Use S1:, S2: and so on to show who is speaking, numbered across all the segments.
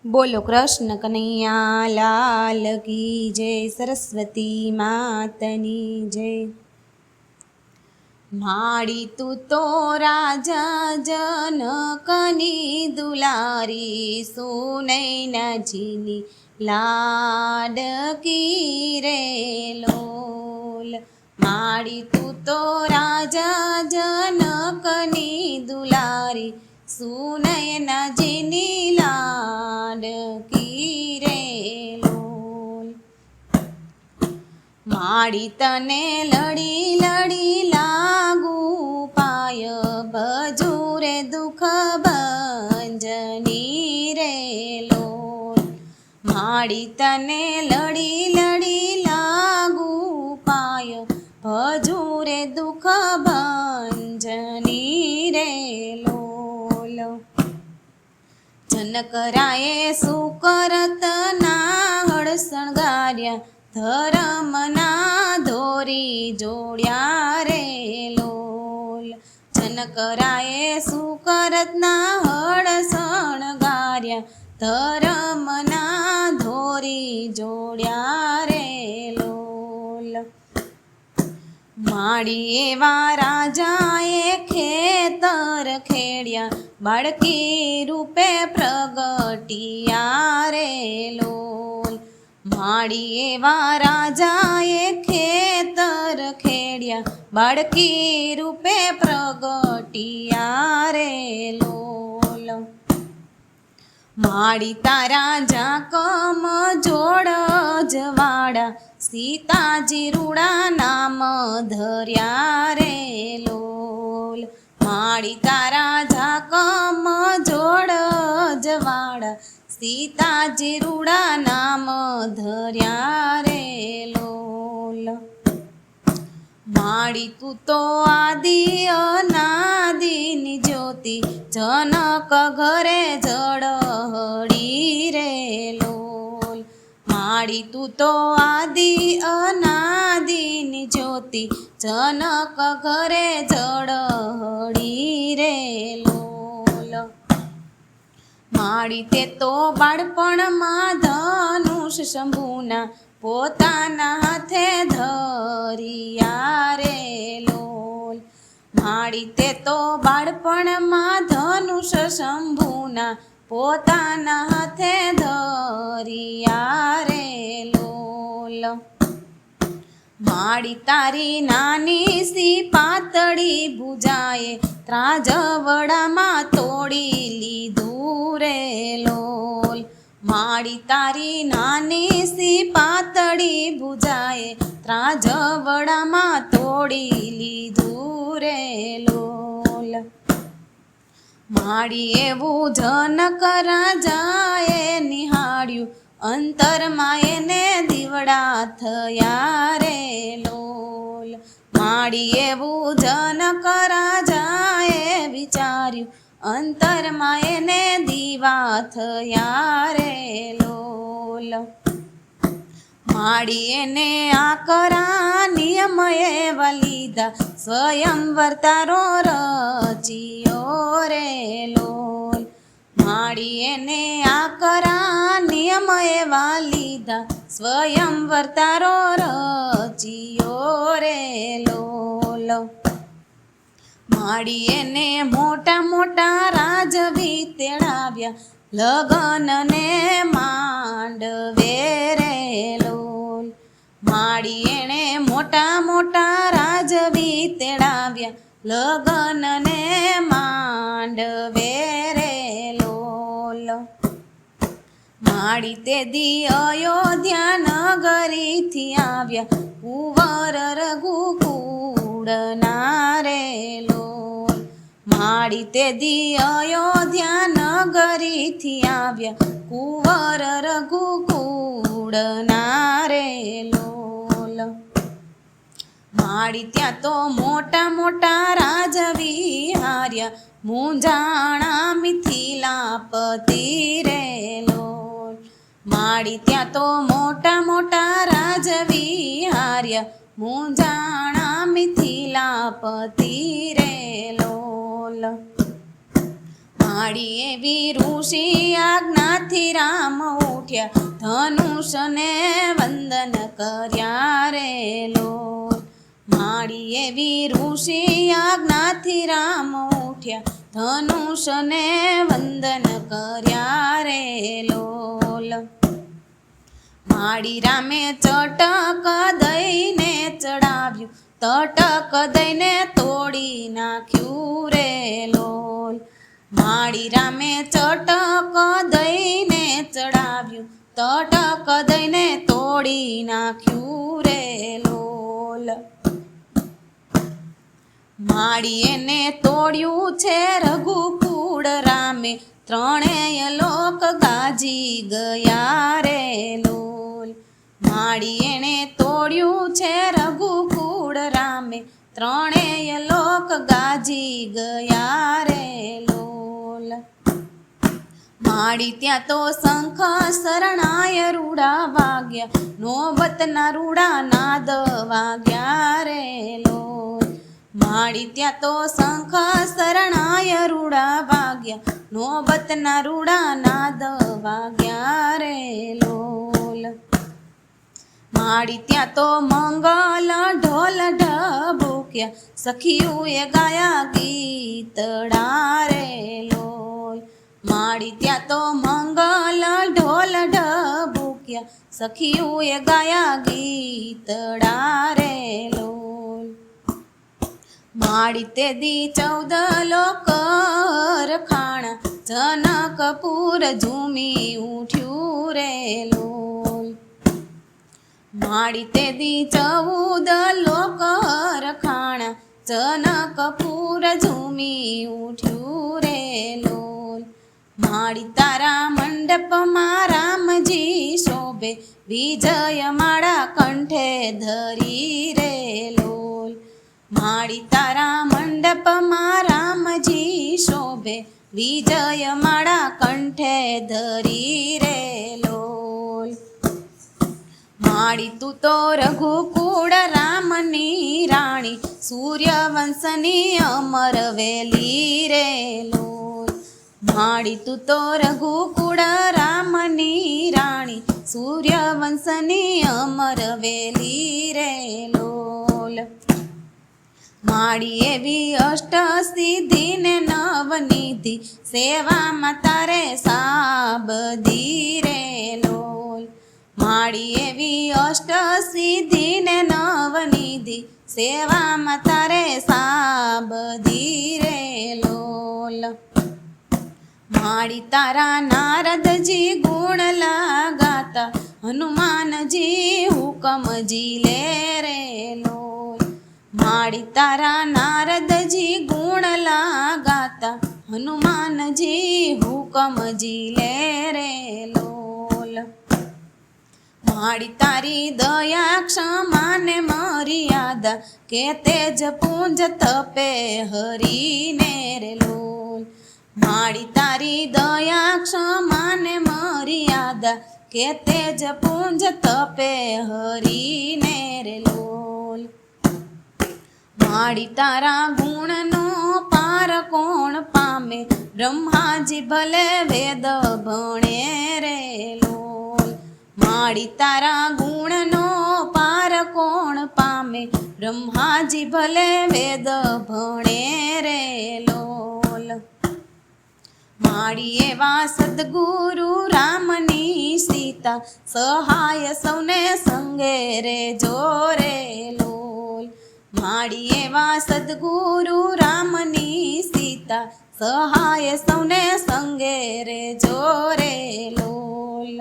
S1: બોલો કૃષ્ણ કનૈયા લાલ કી જય, સરસ્વતી માતની જય। માડી તું તો રાજા જનકની દુલારી, સુનૈનાજીની લાડકી રે લોલ। માડી તું તો રાજા જનકની દુલારી, સુનયનાજીની લાડકી રે લોલ। માડી તને લડી લડી લાગુ પાય, ભજુ રે દુઃખ ભંજની રે લોલ। માડી તને લડી લડી લાગુ પાય, ભજુ રે દુઃખ ભંજની રે લોલ। જનકરાયે સુકરત ના હળ શણગાર્યા, ધર્મના ધોરી જોડ્યા રે લોલ। જનકરાયે સુકરતના હળ શણગાર્યા, ધર્મના ધોરી જોડ્યા રે લોલ। માડી એવા રાજાએ ખેતર ખેડ્યા, બાળકી રૂપે પ્રગટિયા રે લોલ। માડી એવા રાજાએ ખેતર ખેડ્યા, બાળકી રૂપે પ્રગટિયા રે લોલ। માડી તારા ઝાકમ જોડ જવાડા, સીતાજી રૂડા નામ ધર્યા રે લોલ। માડી તારા ઝાકમ જોડ જવાડા, સીતાજી રૂડા નામ ધર્યા રે લોલ। માડી તું તો આદિ અનાદિની જ્યોતિ, જનક ઘરે ઝળહળી રે લોલ। માડી તું તો આદિ અનાદિની જ્યોતિ, જનક ઘરે ઝળહળી રે લોલ। માડી તે તો બાળપણમાં ધનુષ શંભુના, પોતાના હાથે ધરિયા રે લોલ। માડી તે તો બાળપણમાં ધનુષ શંભુના, પોતાના હાથે ધરિયા રે લોલ। માડી તારી નાની સી પાતળી ભુજાએ, ત્રાજવડામાં તોડી લીધું રે લોલ। માડી તારી નાની સી પાતળી ભુજાએ, ત્રાજવડામાં તોડી લીધું રે લોલ। માડી એવું જનક રાજાએ નિહાળ્યું, અંતરમાં એને દીવડા થયા રે લોલ। માડી એવું જનક રાજાએ વિચાર્યું, અંતરમાં એને દીવા થયા રે લોલ। માડી એને આકરા નિયમ એવા લીધા, સ્વયંવર તારો રચ્યો રે લોલ। માડી એને આકરા નિયમ એવા લીધા, સ્વયંવર તારો રચ્યો રે લોલ। માડી એને મોટા મોટા રાજવી તેડાવ્યા, લગન ને માંડવે રે લોલ। માડી એણે મોટા મોટા રાજવી તેડાવ્યા, લગન ને માંડવે રે લોલ। માડી તે દી અયોધ્યા નગરીથી આવ્યા, કુંવર રઘુકુળના રે લોલ। માડી તે દી અયોધ્યા નગરીથી આવ્યા, કુંવર રઘુકુળના રે લોલ। માડી ત્યાં તો મોટા મોટા રાજવી હાર્યા, મૂંઝાણા મિથિલાપતિ રે લોલ। માડી ત્યાં તો મોટા મોટા રાજવી હાર્યા, મૂંઝાણા મિથિલાપતિ રે લોલ। માડી એવી ઋષિ આજ્ઞાથી રામ ઉઠ્યા ધનુષને વંદન કર્યા રે લોલ માડી એવી ઋષિ આજ્ઞાથી રામ ઉઠ્યા ધનુષને વંદન કર્યા રે લોલ માડી રામે ચટક દઈને ચડાવ્યું તટક દઈને તોડી નાખ્યું રે લોલ માડી રામે ચટક દઈને ચડાવ્યું તટક દઈને તોડી નાખ્યું રે લોલ માડી એને તોડ્યું છે રઘુકુળ રામે ત્રણેય લોક ગાજી ગયા રે લોલ માડી એને તોડ્યું છે રઘુકુળ રામે ત્રણેય લોક ગાજી ગયા રે લોલ માડી ત્યાં તો શંખ શરણાય રૂડા વાગ્યા નોબતના રૂડા નાદ વાગ્યા રે લોલ માડી ત્યાં તો શંખ શરણાય રૂડા વાગ્યા નોબતના રૂડા નાદ વાગ્યા રે લોલ માડી ત્યાં તો મંગલ ઢોલ ઢબુક્યા સખીઓએ ગાયા ગીતડા રે લોલ માડી ત્યાં તો મંગલ ઢોલ ઢબુક્યા સખીઓએ ગાયા ગીતડા રે લોલ માડી તે દી 14 લોક રખાણા જનકપુર ઝૂમી ઉઠ્યું રે લોલ માડી તે દી 14 લોક રખાણા જનકપુર ઝૂમી ઉઠ્યું રે લોલ માડી તારા મંડપમાં રામજી શોભે વિજય માળા કંઠે ધરી રે લોલ માડી તારા મંડપમાં રામજી શોભે વિજય માળા કંઠે ધરી રે લોલ માડી તું તો રઘુકુળ રામની રાણી સૂર્યવંશની અમર વેલી રે લોલ માડી તું તો રઘુકુળ રામની રાણી સૂર્યવંશની અમર વેલી રે લોલ માડી એવી અષ્ટ સિદ્ધિને નવનિધિ સેવામાં તારે સાબદી રે લોલ માડી એવી અષ્ટ સિદ્ધિને નવનિધિ સેવામાં તારે સાબદી રે લોલ માડી તારા નારદજી ગુણ લાગાતા હનુમાનજી હુકમજી લે રે લોલ માડી તારા નારદજી ગુણ લાગાતા હનુમાનજી હુકમજી લે રે લોલ માડી તારી દયા ક્ષમાને મર્યાદા કે તેજ પુંજ તપે હરીને રે લોલ માડી તારી દયા ક્ષમાને મર્યાદા કે તેજ પુંજ તપે હરીને રે લોલ માડી તારા ગુણનો પાર કોણ પામે બ્રહ્માજી ભલે વેદ ભણે રે લોલ માડી તારા ગુણનો પાર કોણ પામે બ્રહ્માજી ભલે વેદ ભણે રે લોલ માડી એવા સદગુરુ રામની સીતા સહાય સૌને સંગે રે જોરે લોલ માડી એવા સદગુરુ રામની સીતા સહાય સૌને સંગે રે જોરે લોલ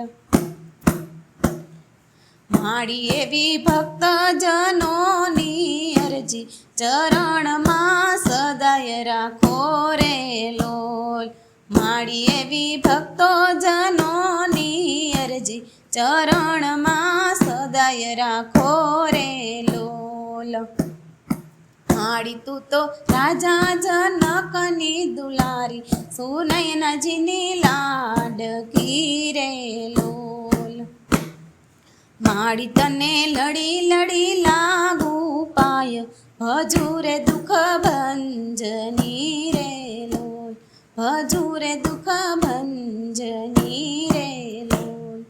S1: માડી એવી ભક્ત જનોની અરજી ચરણમાં સદાય રાખો રે લોલ માડી એવી ભક્તો જનોની અરજી ચરણમાં સદાય રાખો રે લોલ માડી તું તો રાજા જનકની દુલારી સુનયનાજીની લાડકી રે લોલ માડી તને લડી લડી લાગુ પાય ભજુ રે દુઃખ ભંજની રે લોલ ભજુરે દુઃખ ભંજની રે લોલ.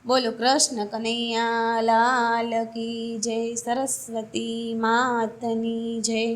S1: બોલો કૃષ્ણ કનૈયા લાલ કી જય, સરસ્વતી માતની જય.